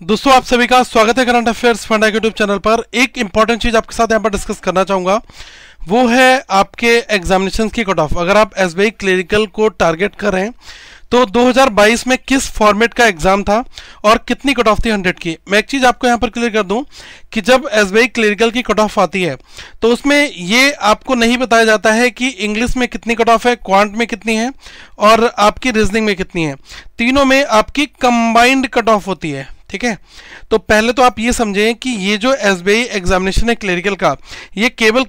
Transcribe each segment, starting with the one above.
दोस्तों आप सभी का स्वागत है current affairs funda YouTube channel पर। एक इंपॉर्टेंट चीज आपके साथ यहाँ पर डिस्कस करना चाहूंगा, वो है आपके एग्जामिनेशन की कट ऑफ। अगर आप एसबीआई क्लरिकल को टारगेट कर रहे हैं तो 2022 में किस फॉर्मेट का एग्जाम था और कितनी कट ऑफ थी 100 की। मैं एक चीज आपको यहाँ पर क्लियर कर दूं कि जब एसबीआई क्लरिकल की कट ऑफ आती है तो उसमें ये आपको नहीं बताया जाता है कि इंग्लिश में कितनी कट ऑफ है, क्वांट में कितनी है और आपकी रीजनिंग में कितनी है। तीनों में आपकी कंबाइंड कट ऑफ होती है, ठीक है। तो पहले तो आप ये समझें कि ये जो एसबीआई एग्जामिनेशन है क्लरिकल का, ये केवल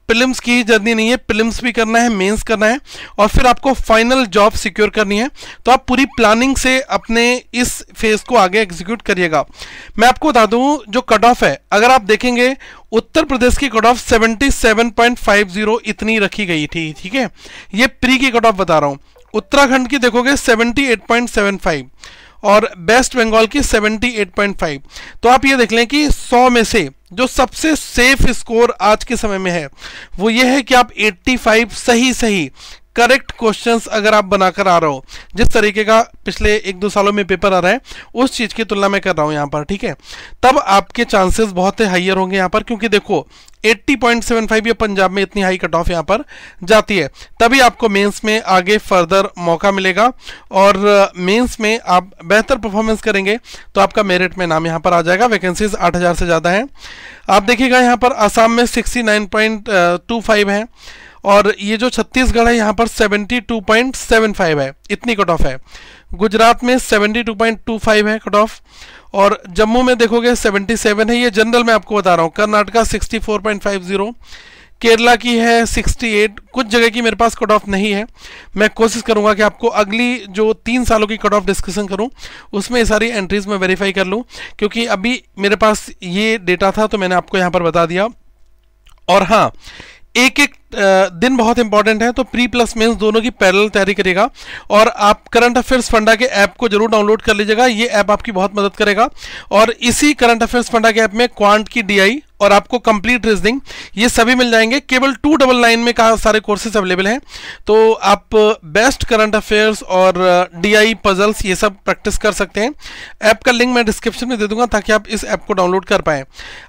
प्रीलिम्स की ही जर्नी नहीं है। प्रीलिम्स भी करना है, मेंस करना है और फिर आपको फाइनल जॉब सिक्योर करनी है। तो आप पूरी प्लानिंग से अपने इस फेज को आगे एग्जीक्यूट करिएगा। मैं आपको बता दूं जो कट ऑफ है, अगर आप देखेंगे उत्तर प्रदेश की कट ऑफ 77.50 इतनी रखी गई थी, ठीक है। ये प्री की कट ऑफ बता रहा हूं। उत्तराखंड की देखोगे 78.75 और वेस्ट बंगाल की 78.5। तो आप ये देख लें कि 100 में से जो सबसे सेफ स्कोर आज के समय में है वो ये है कि आप 85 सही करेक्ट क्वेश्चंस अगर आप बनाकर आ रहे हो, जिस तरीके का पिछले 1-2 सालों में पेपर आ रहा है उस चीज की तुलना में कर रहा हूं यहां पर, ठीक है। तब आपके चांसेस बहुत हाइयर होंगे यहां पर, क्योंकि देखो 80.75 ये पंजाब में इतनी हाई कट ऑफ यहां पर जाती है, तभी आपको मेंस में आगे फर्दर मौका मिलेगा। और मेंस में आप बेहतर परफॉर्मेंस करेंगे तो आपका मेरिट में नाम यहां पर आ जाएगा। वैकेंसीज 8000 से ज्यादा है। आप देखिएगा यहां पर आसाम में 69.25 है और ये जो छत्तीसगढ़ है यहाँ पर 72.75 है, इतनी कट ऑफ है। गुजरात में 72.25 है कट ऑफ और जम्मू में देखोगे 77 है, ये जनरल में आपको बता रहा हूँ। कर्नाटका 64.50, केरला की है 68। कुछ जगह की मेरे पास कट ऑफ नहीं है। मैं कोशिश करूंगा कि आपको अगली जो 3 सालों की कट ऑफ डिस्कशन करूं उसमें ये सारी एंट्रीज में वेरीफाई कर लूं, क्योंकि अभी मेरे पास ये डेटा था तो मैंने आपको यहाँ पर बता दिया। और हाँ, एक दिन बहुत इंपॉर्टेंट है, तो प्री प्लस मेंस दोनों की पैरेलल तैयारी करिएगा। और आप करंट अफेयर्स फंडा के ऐप को जरूर डाउनलोड कर लीजिएगा, ये ऐप आपकी बहुत मदद करेगा। और इसी करंट अफेयर्स फंडा के ऐप में क्वांट की डीआई और आपको कंप्लीट रीजनिंग ये सभी मिल जाएंगे। केवल 299 में का सारे कोर्सेज अवेलेबल हैं। तो आप बेस्ट करंट अफेयर्स और डीआई पजल्स ये सब प्रैक्टिस कर सकते हैं। ऐप का लिंक मैं डिस्क्रिप्शन में दे दूंगा ताकि आप इस ऐप को डाउनलोड कर पाएं।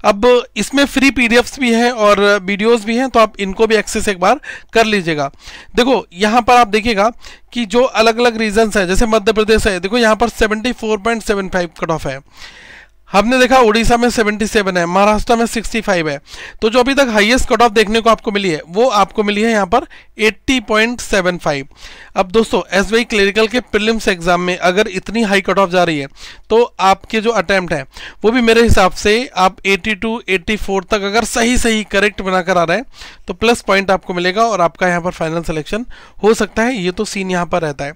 अब इसमें फ्री पीडीएफ्स भी हैं और वीडियोस भी हैं, तो आप इनको भी एक्सेस एक बार कर लीजिएगा। देखो यहाँ पर आप देखिएगा कि जो अलग अलग रीजन्स हैं, जैसे मध्य प्रदेश है, देखो यहाँ पर 74.75 कट ऑफ है। हमने देखा उड़ीसा में 77 है, महाराष्ट्र में 65 है। तो जो अभी तक हाईएस्ट कट ऑफ देखने को आपको मिली है वो आपको मिली है यहाँ पर 80.75। अब दोस्तों एसबीआई क्लरिकल के प्रीलिम्स एग्जाम में अगर इतनी हाई कट ऑफ जा रही है तो आपके जो अटेम्प्ट है वो भी मेरे हिसाब से आप 82-84 तक अगर सही करेक्ट बनाकर आ रहे हैं तो प्लस पॉइंट आपको मिलेगा और आपका यहाँ पर फाइनल सिलेक्शन हो सकता है। ये तो सीन यहाँ पर रहता है।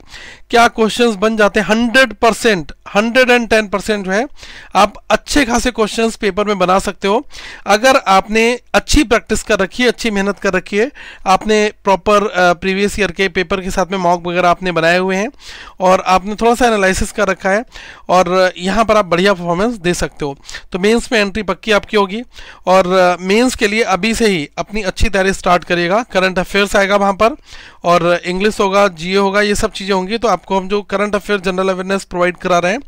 क्या क्वेश्चंस बन जाते हैं 100%, 110% जो है आप अच्छे खासे क्वेश्चंस पेपर में बना सकते हो अगर आपने अच्छी प्रैक्टिस कर रखी है, अच्छी मेहनत कर रखी है, आपने प्रॉपर प्रीवियस ईयर के पेपर के साथ में मॉक वगैरह आपने बनाए हुए हैं और आपने थोड़ा सा एनालिसिस कर रखा है और यहाँ पर आप बढ़िया परफॉर्मेंस दे सकते हो। तो मेंस में एंट्री पक्की आपकी होगी और मेंस के लिए अभी से ही अपनी अच्छी तैयारी स्टार्ट करिएगा। करंट अफेयर्स आएगा वहाँ पर और इंग्लिश होगा, जीए होगा, ये सब चीज़ें होंगी। तो आपको हम जो current affair general awareness provide करा रहे हैं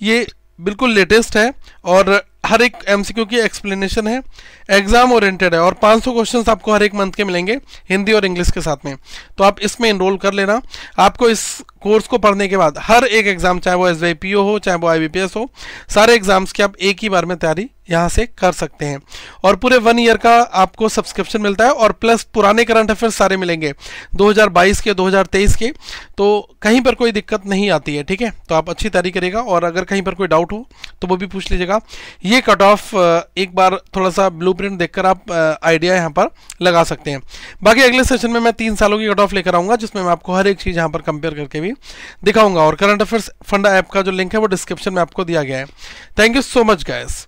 ये बिल्कुल लेटेस्ट है और हर एक एमसीक्यू की एक्सप्लेनेशन है, एग्जाम ओरिएंटेड है और 500 क्वेश्चंस आपको हर एक मंथ के मिलेंगे हिंदी और इंग्लिश के साथ में। तो आप इसमें एनरोल कर लेना। आपको इस कोर्स को पढ़ने के बाद हर एक एग्जाम, चाहे वो एसबीआई पीओ हो, चाहे वो आईबीपीएस हो, सारे एग्जाम्स की आप एक ही बार में तैयारी यहाँ से कर सकते हैं। और पूरे 1 ईयर का आपको सब्सक्रिप्शन मिलता है और प्लस पुराने करंट अफेयर्स सारे मिलेंगे 2022 के, 2023 के। तो कहीं पर कोई दिक्कत नहीं आती है, ठीक है। तो आप अच्छी तैयारी करिएगा और अगर कहीं पर कोई डाउट हो तो वो भी पूछ लीजिएगा। ये कट ऑफ एक बार थोड़ा सा ब्लूप्रिंट देखकर आप आइडिया यहाँ पर लगा सकते हैं। बाकी अगले सेशन में मैं 3 सालों की कट ऑफ लेकर आऊंगा जिसमें मैं आपको हर एक चीज़ यहाँ पर कंपेयर करके भी दिखाऊंगा। और करंट अफेयर्स फंडा ऐप का जो लिंक है वो डिस्क्रिप्शन में आपको दिया गया है। Thank you so much guys.